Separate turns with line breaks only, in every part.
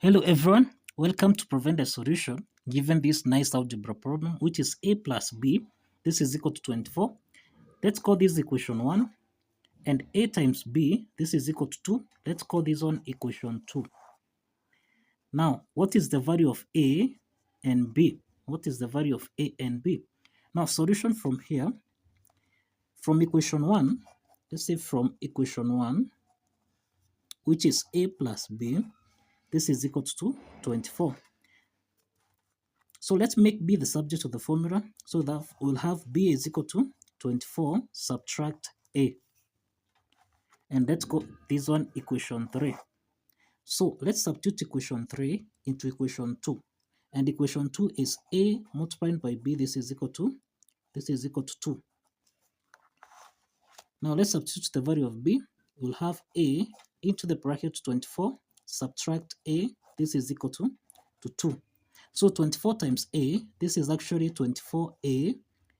Hello everyone, welcome to Prevent a Solution. Given this nice algebra problem, which is a plus b, this is equal to 24. Let's call this equation 1, and a times b, this is equal to 2. Let's call this one equation 2. Now, what is the value of a and b? What is the value of a and b? Now, solution from here, from equation 1, let's say from equation 1, which is a plus b, this is equal to 24. So let's make b the subject of the formula, so that we'll have b is equal to 24 subtract a. And let's go this one equation 3. So let's substitute equation 3 into equation 2. And equation 2 is a multiplied by b, this is equal to 2. Now let's substitute the value of b. We'll have a into the bracket 24 subtract a, this is equal to 2. So 24 times a, this is actually 24a,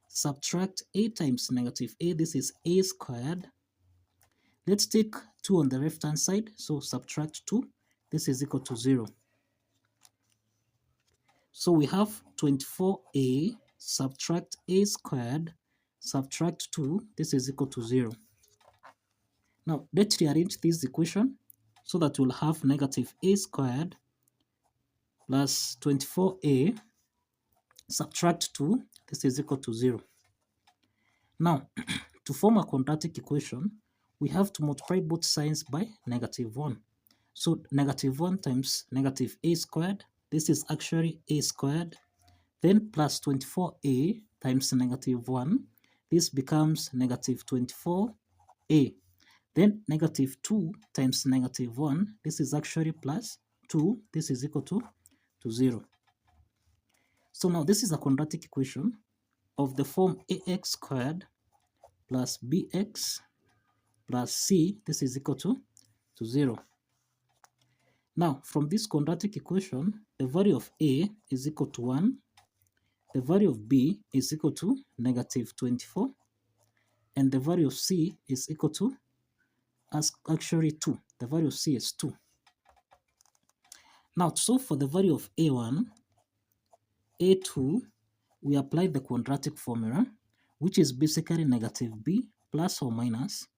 subtract a times negative a, this is a squared. Let's take 2 on the left hand side, so subtract 2, this is equal to 0. So we have 24a subtract a squared, subtract 2, this is equal to 0. Now let's rearrange this equation so that we'll have negative a squared plus 24a subtract 2, this is equal to 0. Now, to form a quadratic equation, we have to multiply both signs by negative 1. So negative 1 times negative a squared, this is actually a squared, then plus 24a times negative 1, this becomes negative 24a. Then negative 2 times negative 1, this is actually plus 2, this is equal to 0. So now this is a quadratic equation of the form ax squared plus bx plus c, this is equal to 0. Now from this quadratic equation, the value of a is equal to 1, the value of b is equal to negative 24, and the value of c is equal to actually 2. The value of c is 2. Now to solve for the value of a1, a2, we apply the quadratic formula, which is basically negative b plus or minus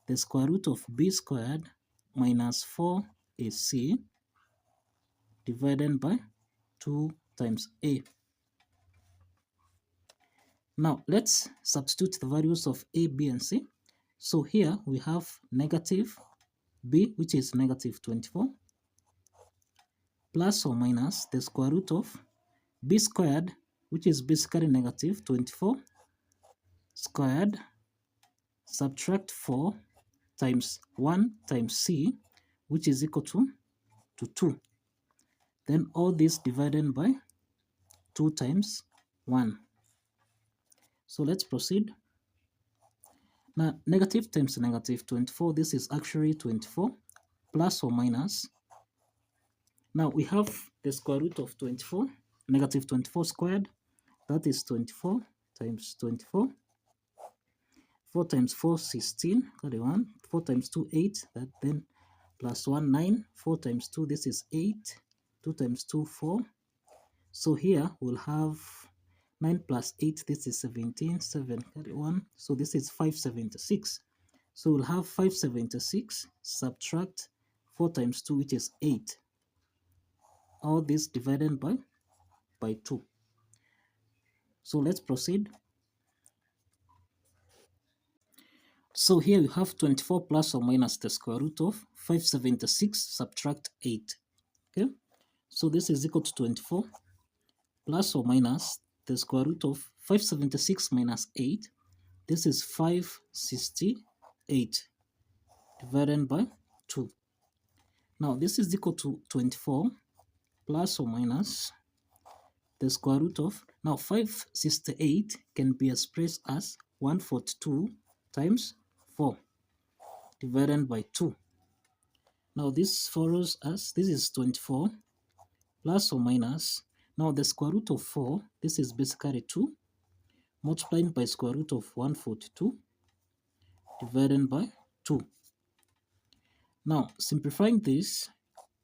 the square root of b squared minus 4ac divided by 2 times a. Now let's substitute the values of a, b, and c. So here we have negative b, which is negative 24, plus or minus the square root of b squared, which is basically negative 24 squared, subtract 4 times 1 times c, which is equal to 2. Then all this divided by 2 times 1. So let's proceed. Now negative times negative 24, this is actually 24, plus or minus. Now we have the square root of 24, negative 24 squared, that is 24 times 24. 4 times 4, 16, got 1. 4 times 2, 8, that then plus 1, 9. 4 times 2, this is 8. 2 times 2, 4. So here we'll have 9 plus 8, this is 17, 7, carry 1. So this is 576. So we'll have 576 subtract 4 times 2, which is 8. All this divided by 2. So let's proceed. So here we have 24 plus or minus the square root of 576 subtract 8. Okay, so this is equal to 24 plus or minus the square root of 576 minus 8. This is 568 divided by 2. Now this is equal to 24 plus or minus the square root of, now 568 can be expressed as 142 times 4 divided by 2. Now this follows as, this is 24 plus or minus, now the square root of 4, this is basically 2, multiplied by square root of 142 divided by 2. Now simplifying this,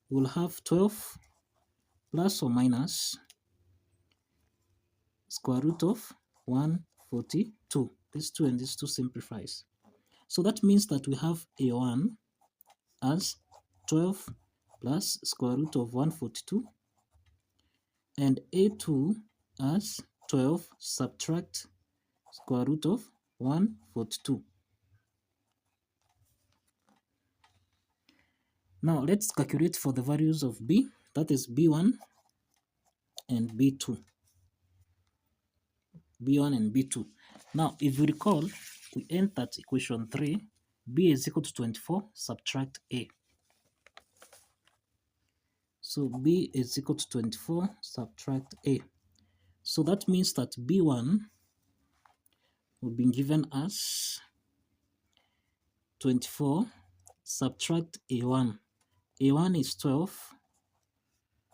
we'll have 12 plus or minus square root of 142. This 2 and this 2 simplifies. So that means that we have A1 as 12 plus square root of 142 and A2 as 12 subtract square root of 142. Now let's calculate for the values of B, that is B1 and B2. B1 and B2. Now if you recall, we end at equation 3, B is equal to 24, subtract A. So B is equal to 24, subtract A. So that means that B1 will be given as 24, subtract A1. A1 is 12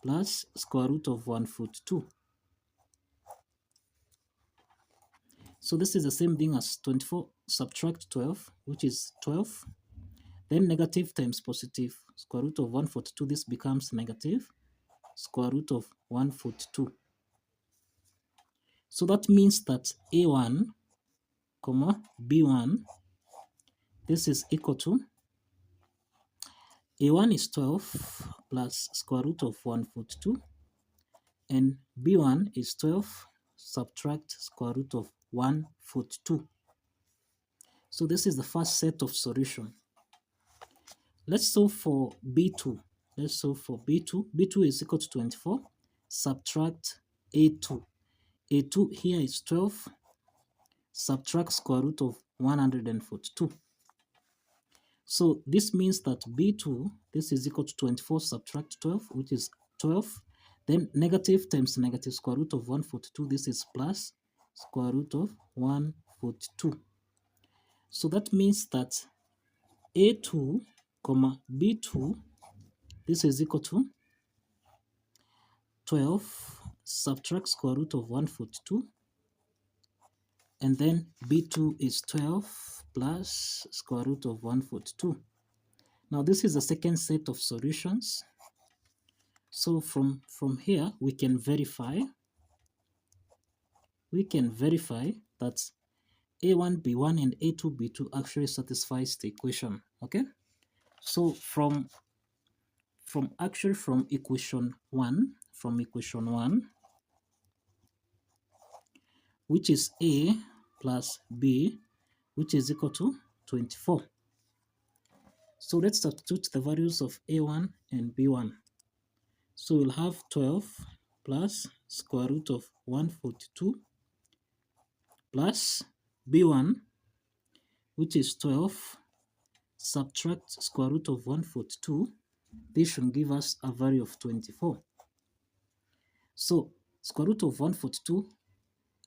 plus square root of 142. So this is the same thing as 24 subtract 12, which is 12. Then negative times positive, square root of 142, this becomes negative square root of 142. So that means that A1, comma, B1, this is equal to, A1 is 12 plus square root of 142, and B1 is 12 subtract square root of 142. So this is the first set of solution. Let's solve for B2. Let's solve for B2. B2 is equal to 24. Subtract A2. A2 here is 12. Subtract square root of 142. So this means that B2, this is equal to 24 subtract 12, which is 12. Then negative times negative square root of 142, this is plus square root of 142. So that means that A2, comma, B2, this is equal to 12 subtract square root of 142, and then B2 is 12 plus square root of 142. Now this is the second set of solutions. So from here we can verify that A1 B1 and A2 B2 actually satisfies the equation. Okay, so from equation 1, which is A plus B, which is equal to 24. So let's substitute the values of A1 and B1. So we'll have 12 plus square root of 142 plus B1, which is 12, subtract square root of 142. This should give us a value of 24. So square root of 142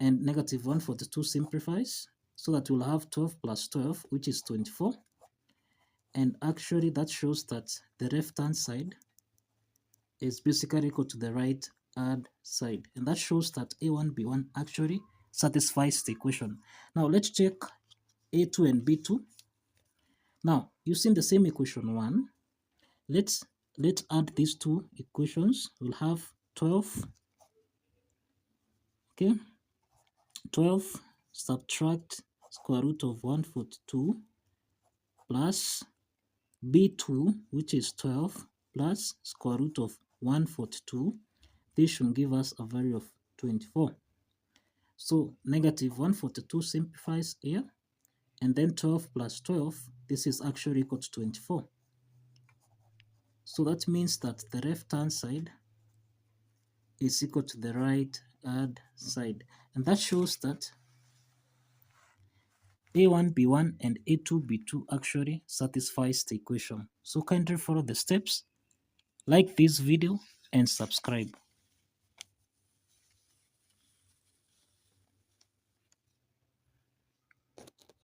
and negative 142 simplifies, so that we'll have 12 plus 12, which is 24. And actually that shows that the left-hand side is basically equal to the right-hand side. And that shows that A1, B1 actually satisfies the equation. Now let's check A2 and B2. Now, using the same equation 1, let's add these two equations. We'll have 12, okay, 12 subtract square root of 142 plus B2, which is 12 plus square root of 142. This should give us a value of 24. So negative 142 simplifies here, and then 12 plus 12, this is actually equal to 24. So that means that the left-hand side is equal to the right-hand side. And that shows that A1, B1 and A2, B2 actually satisfies the equation. So kindly follow the steps, like this video and subscribe.